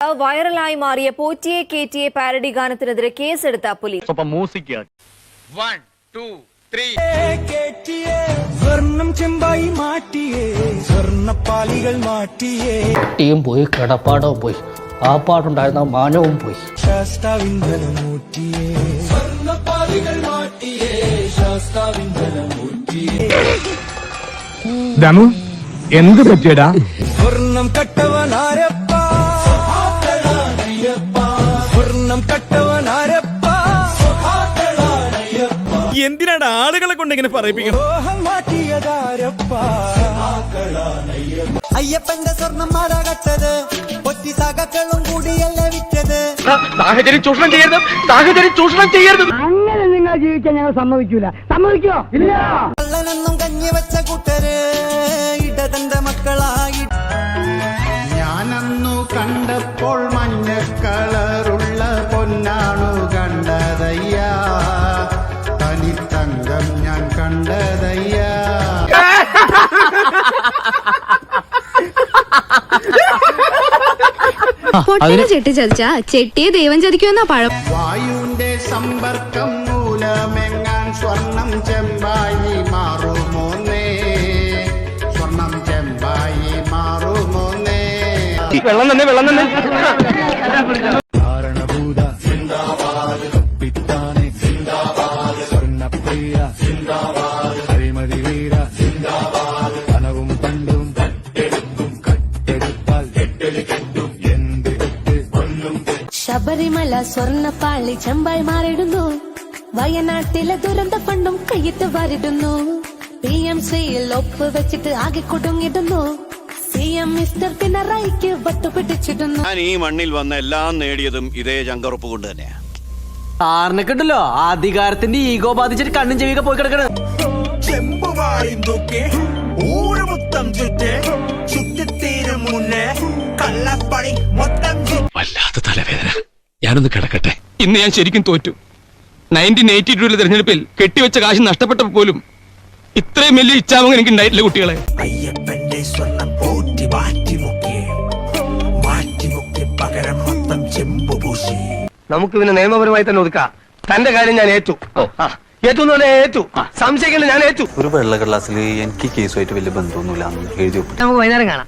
വൈറലായി മാറിയ പോറ്റിയെ കേറ്റിയെ പാരഡി ഗാനത്തിനെതിരെ കേസെടുത്ത പോലീസ്. സ്വർണം ചെമ്പായി മാറ്റിയേ സ്വർണ്ണപ്പാളികൾ മാറ്റിയേ കുട്ടിയും പോയി കിടപ്പാടവും പോയി ആ പാട്ടുണ്ടായിരുന്ന മാനവും പോയി. ശാസ്താവിന്ദനമൂട്ടിയേ സ്വർണ്ണപ്പാളികൾ മാറ്റിയേ ശാസ്താവിന്ദനമൂട്ടിയേ. ദമു എന്ത് പറ്റിയടാ? സ്വർണം കട്ടവനാരപ്പ സ്വർണം കട്ടവനാരപ്പ. എന്തിനാണ് ആളുകളെ കൊണ്ട് ഇങ്ങനെ പറയിപ്പിക്കണം? അയ്യപ്പന്റെ സ്വർണം മാറാകട്ടത് ഒറ്റി സഖക്കളും കൂടിയല്ലേ വിറ്റത്. സാഹചര്യം ചൂഷണം ചെയ്യരുത്, സാഹചര്യം ചൂഷണം ചെയ്യരുത്. അങ്ങനെ നിങ്ങൾ ജീവിക്കാൻ ഞങ്ങൾ സമ്മതിക്കൂല. സമ്മതിക്കോ? ഇല്ല. കള്ളനെന്നും കഞ്ഞി വെച്ച കൂട്ടര് ഇടതന്റെ മക്കളായി. ഞാനന്നു കണ്ടപ്പോൾ മഞ്ഞ കളറുള്ള പൊന്നാണു കണ്ടതയ്യ, തനിത്തങ്കം ഞാൻ കണ്ടതയ്യ. പൊട്ടനെ ചെട്ടി ചതിച്ചാ ചെട്ടിയെ ദൈവം ചതിക്കുമെന്നാ പഴം. വായുവിന്റെ സമ്പർക്കം മൂലമെങ്ങാൻ സ്വർണം ചെമ്പായി മാറുമോന്നേ, സ്വർണം ചെമ്പായി മാറുമോന്നേ. വെള്ളം തന്നെ, വെള്ളം തന്നെ. കാരണഭൂത സിന്ദാബാദ്, കപ്പിത്താനെ സിന്ദാബാദ്, സ്വർണ്ണപ്രിയ സിന്ദാബാദ്, അഴിമതി വീര സിന്ദാബാദ്. കനവും പണ്ടും കട്ടെടുക്കും, കട്ടെടുത്താൽ കെട്ടല് കെട്ടും, എന്തെടുത്ത് കൊല്ലും. ശബരിമല സ്വർണ്ണപ്പാളി ചെമ്പായി മാറിടുന്നു. വയനാട്ടിലെ ദുരന്ത ഫണ്ടും കയ്യിട്ട് വരിടുന്നു. PMCയിൽ ഒപ്പ് വെച്ചിട്ട് ആകെ കൊടുങ്ങിടുന്നു. CM മിസ്റ്റർ പിണറായിക്ക് വട്ടുപിടിച്ചിടുന്നു. ഞാൻ ഈ മണ്ണിൽ വന്ന എല്ലാം നേടിയതും ഇതേ ചങ്കറുപ്പ് കൊണ്ട് തന്നെയാ. സാറിനൊക്കെ ഉണ്ടല്ലോ അധികാരത്തിന്റെ ഈഗോ ബാധിച്ചിട്ട് കണ്ണും ചെവിയൊക്കെ പോയി കിടക്കണ. ചെമ്പുവായും തൂക്കി ഊരുമുത്തം ചുറ്റേ ചുറ്റിത്തീരും മുന്നേ കള്ളപ്പണി മൊത്തം. വല്ലാത്ത തലവേദന. ഞാനൊന്ന് കിടക്കട്ടെ. ഇന്ന് ഞാൻ ശരിക്കും തോറ്റു. 1982 തെരഞ്ഞെടുപ്പിൽ കെട്ടിവെച്ച കാശ് നഷ്ടപ്പെട്ടപ്പോൾ പോലും ഇത്രയും വലിയ ഇച്ഛാമം എനിക്ക് ഉണ്ടായിട്ടില്ല കുട്ടികളെ. അയ്യപ്പന്റെ സ്വർണം പോറ്റി മാറ്റിമുക്കി പകരം മൊത്തം ചെമ്പുപൂശി. നമുക്ക് പിന്നെ നിയമപരമായി തന്നെ ഒതുക്കാം. തന്റെ കാര്യം ഞാൻ ഏറ്റു. ഏറ്റു എന്ന് പറഞ്ഞാൽ ഏറ്റു. സംശയിക്കണ്ട, ഞാൻ ഏറ്റു. ഒരു വെള്ള കടലാസിൽ എനിക്ക് കേസുമായിട്ട് വലിയ ബന്ധമൊന്നുമില്ല എഴുതി. നമുക്ക് വൈകുന്നേരം കാണാം.